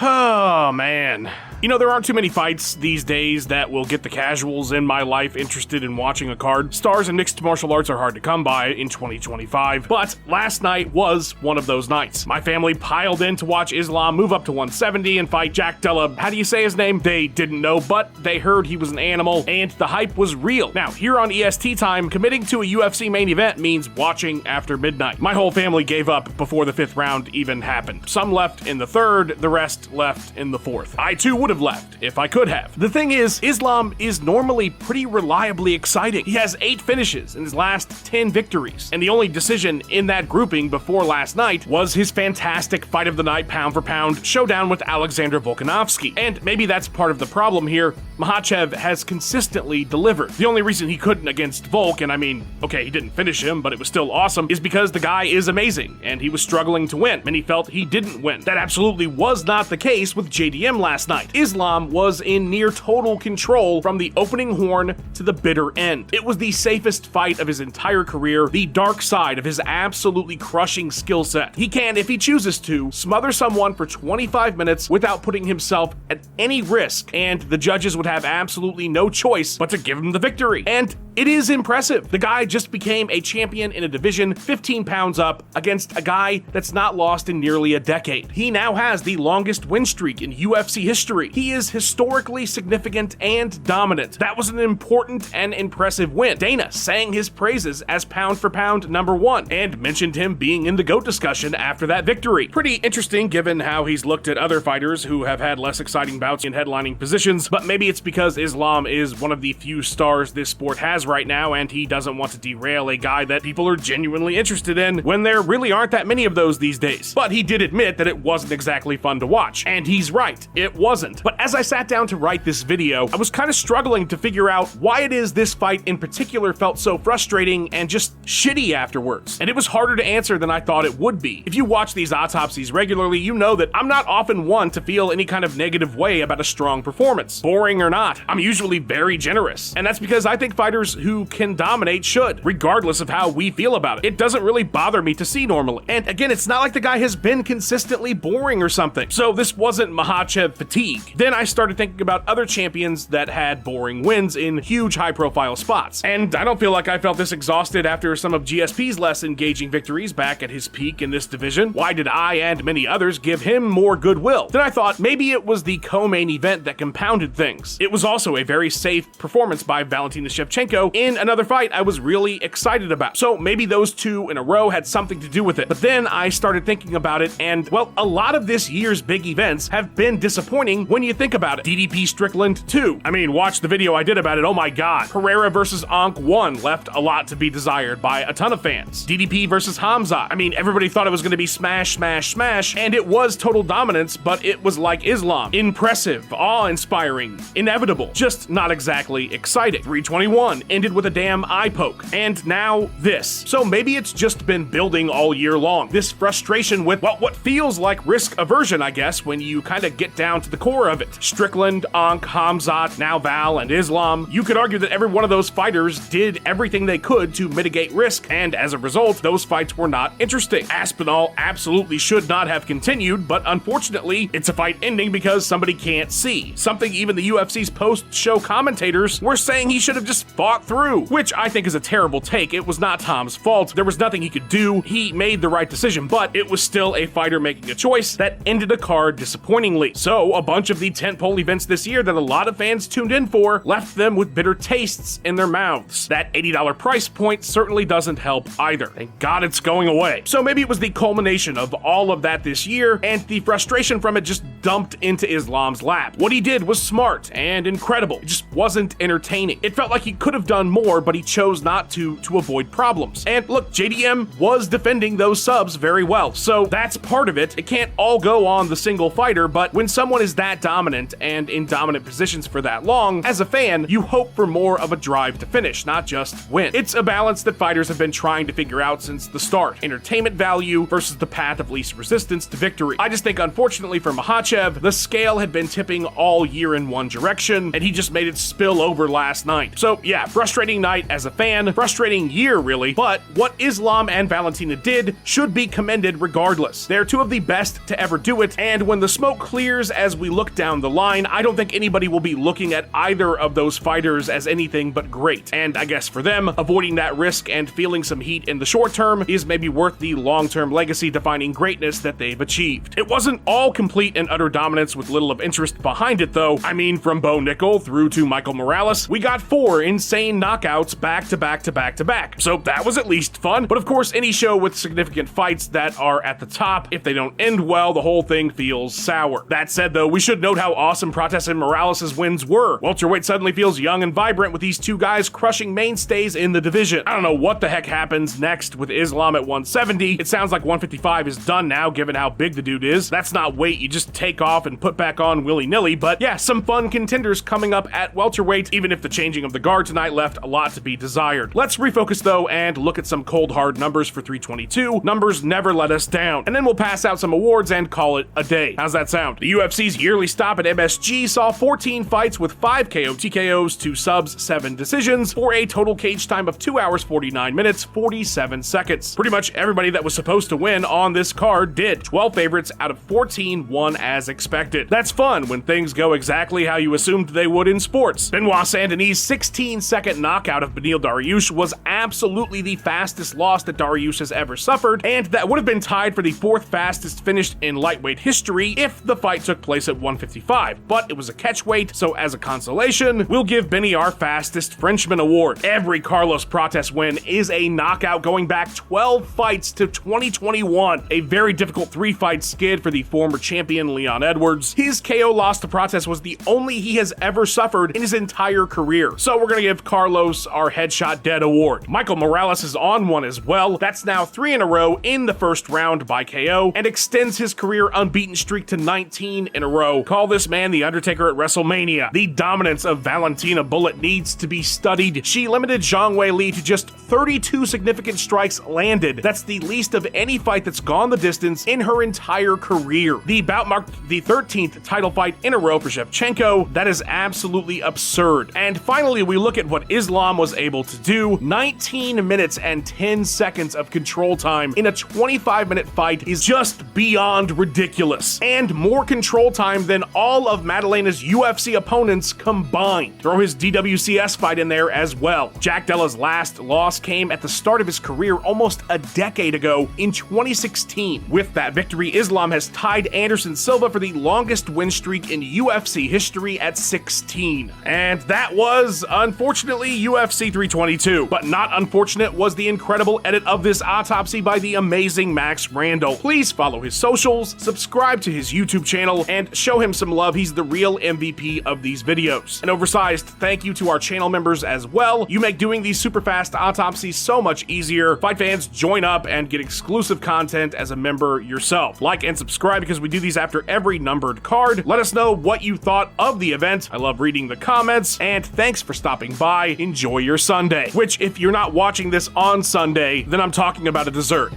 Oh, man. You know, there aren't too many fights these days that will get the casuals in my life interested in watching a card. Stars in mixed martial arts are hard to come by in 2025, but last night was one of those nights. My family piled in to watch Islam move up to 170 and fight Jack Della. How do you say his name? They didn't know, but they heard he was an animal, and the hype was real. Now, here on EST time, committing to a UFC main event means watching after midnight. My whole family gave up before the 5th round even happened. Some left in the 3rd, the rest left in the 4th. I too would have left if I could have. The thing is, Islam is normally pretty reliably exciting. He has 8 finishes in his last 10 victories, and the only decision in that grouping before last night was his fantastic fight of the night pound-for-pound showdown with Alexander Volkanovski. And maybe that's part of the problem here. Makhachev has consistently delivered. The only reason he couldn't against Volk, and I mean, okay, he didn't finish him, but it was still awesome, is because the guy is amazing, and he was struggling to win, and he felt he didn't win. That absolutely was not the case with JDM last night. Islam was in near total control from the opening horn to the bitter end. It was the safest fight of his entire career, the dark side of his absolutely crushing skill set. He can, if he chooses to, smother someone for 25 minutes without putting himself at any risk, and the judges would have absolutely no choice but to give him the victory. And it is impressive. The guy just became a champion in a division 15 pounds up against a guy that's not lost in nearly a decade. He now has the longest win streak in UFC history. He is historically significant and dominant. That was an important and impressive win. Dana sang his praises as pound for pound #1 and mentioned him being in the GOAT discussion after that victory. Pretty interesting given how he's looked at other fighters who have had less exciting bouts in headlining positions, but maybe it's because Islam is one of the few stars this sport has right now, and he doesn't want to derail a guy that people are genuinely interested in when there really aren't that many of those these days. But he did admit that it wasn't exactly fun to watch, and he's right, it wasn't. But as I sat down to write this video, I was kind of struggling to figure out why it is this fight in particular felt so frustrating and just shitty afterwards. And it was harder to answer than I thought it would be. If you watch these autopsies regularly, you know that I'm not often one to feel any kind of negative way about a strong performance. Boring or not, I'm usually very generous. And that's because I think fighters who can dominate should, regardless of how we feel about it. It doesn't really bother me to see normally. And again, it's not like the guy has been consistently boring or something. So this wasn't Makhachev fatigue. Then I started thinking about other champions that had boring wins in huge high-profile spots. And I don't feel like I felt this exhausted after some of GSP's less engaging victories back at his peak in this division. Why did I and many others give him more goodwill? Then I thought maybe it was the co-main event that compounded things. It was also a very safe performance by Valentina Shevchenko in another fight I was really excited about. So maybe those two in a row had something to do with it. But then I started thinking about it, and well, a lot of this year's big events have been disappointing when you think about it. DDP Strickland 2. I mean, watch the video I did about it, oh my god. Pereira versus Ankh 1 left a lot to be desired by a ton of fans. DDP versus Hamza. I mean, everybody thought it was going to be smash, smash, smash, and it was total dominance, but it was like Islam. Impressive, awe-inspiring, inevitable, just not exactly exciting. 321 ended with a damn eye poke, and now this. So maybe it's just been building all year long. This frustration with, well, what feels like risk aversion, I guess, when you kind of get down to the core of it. Strickland, Ankh, Hamzat, now Val, and Islam. You could argue that every one of those fighters did everything they could to mitigate risk, and as a result, those fights were not interesting. Aspinall absolutely should not have continued, but unfortunately, it's a fight ending because somebody can't see. Something even the UFC's post-show commentators were saying he should have just fought through, which I think is a terrible take. It was not Tom's fault. There was nothing he could do. He made the right decision, but it was still a fighter making a choice that ended a card disappointingly. So a bunch of the tentpole events this year that a lot of fans tuned in for left them with bitter tastes in their mouths. That $80 price point certainly doesn't help either. Thank God it's going away. So maybe it was the culmination of all of that this year, and the frustration from it just dumped into Islam's lap. What he did was smart and incredible. It just wasn't entertaining. It felt like he could have done more, but he chose not to avoid problems. And look, JDM was defending those subs very well, so that's part of it. It can't all go on the single fighter, but when someone is that dominant and in dominant positions for that long, as a fan, you hope for more of a drive to finish, not just win. It's a balance that fighters have been trying to figure out since the start. Entertainment value versus the path of least resistance to victory. I just think, unfortunately for Makhachev, the scale had been tipping all year in one direction, and he just made it spill over last night. So yeah, Frustrating night as a fan, frustrating year really, but what Islam and Valentina did should be commended regardless. They're two of the best to ever do it, and when the smoke clears as we look down the line, I don't think anybody will be looking at either of those fighters as anything but great. And I guess for them, avoiding that risk and feeling some heat in the short term is maybe worth the long-term legacy-defining greatness that they've achieved. It wasn't all complete and utter dominance with little of interest behind it though. I mean, from Bo Nickel through to Michael Morales, we got 4 insane knockouts back to back to back to back. So that was at least fun, but of course any show with significant fights that are at the top, if they don't end well, the whole thing feels sour. That said though, we should note how awesome Protes and Morales' wins were. Welterweight suddenly feels young and vibrant with these two guys crushing mainstays in the division. I don't know what the heck happens next with Islam at 170. It sounds like 155 is done now given how big the dude is. That's not weight you just take off and put back on willy-nilly, but yeah, some fun contenders coming up at welterweight, even if the changing of the guard tonight left a lot to be desired. Let's refocus though and look at some cold hard numbers for 322. Numbers never let us down. And then we'll pass out some awards and call it a day. How's that sound? The UFC's yearly stop at MSG saw 14 fights with 5 KO TKOs, 2 subs, 7 decisions, for a total cage time of 2 hours 49 minutes 47 seconds. Pretty much everybody that was supposed to win on this card did. 12 favorites out of 14 won as expected. That's fun when things go exactly how you assumed they would in sports. Benoit Saint-Denis' 16-second knockout of Beneil Dariush was absolutely the fastest loss that Dariush has ever suffered, and that would have been tied for the 4th fastest finished in lightweight history if the fight took place at 155, but it was a catchweight, so as a consolation, we'll give Benny our fastest Frenchman award. Every Carlos Protes win is a knockout going back 12 fights to 2021, a very difficult 3-fight skid for the former champion Leon Edwards. His KO loss to Protes was the only he has ever suffered in his entire career, so we're gonna give Carlos our Headshot Dead award. Michael Morales is on one as well. That's now 3 in a row in the first round by KO, and extends his career unbeaten streak to 19 in a row. Call this man the Undertaker at WrestleMania. The dominance of Valentina Bullet needs to be studied. She limited Zhang Weili to just 32 significant strikes landed. That's the least of any fight that's gone the distance in her entire career. The bout marked the 13th title fight in a row for Shevchenko. That is absolutely absurd. And finally, we look at what Islam was able to do. 19 minutes and 10 seconds of control time in a 25-minute fight is just beyond ridiculous. And more control time than all of Maddalena's UFC opponents combined. Throw his DWCS fight in there as well. Jack Della's last loss came at the start of his career almost a decade ago in 2016. With that victory, Islam has tied Anderson Silva for the longest win streak in UFC history at 16. And that was, unfortunately, UFC 322. But not unfortunate was the incredible edit of this autopsy by the amazing Max Randall. Please follow his socials, subscribe to his YouTube channel, and show him some love. He's the real MVP of these videos. An oversized thank you to our channel members as well. You make doing these super fast autopsies so much easier. Fight fans, join up and get exclusive content as a member yourself. Like and subscribe because we do these after every numbered card. Let us know what you thought of the event. I love reading the comments, and thanks for stopping by. Enjoy your Sunday. Which, if you're not watching this on Sunday, then I'm talking about a dessert.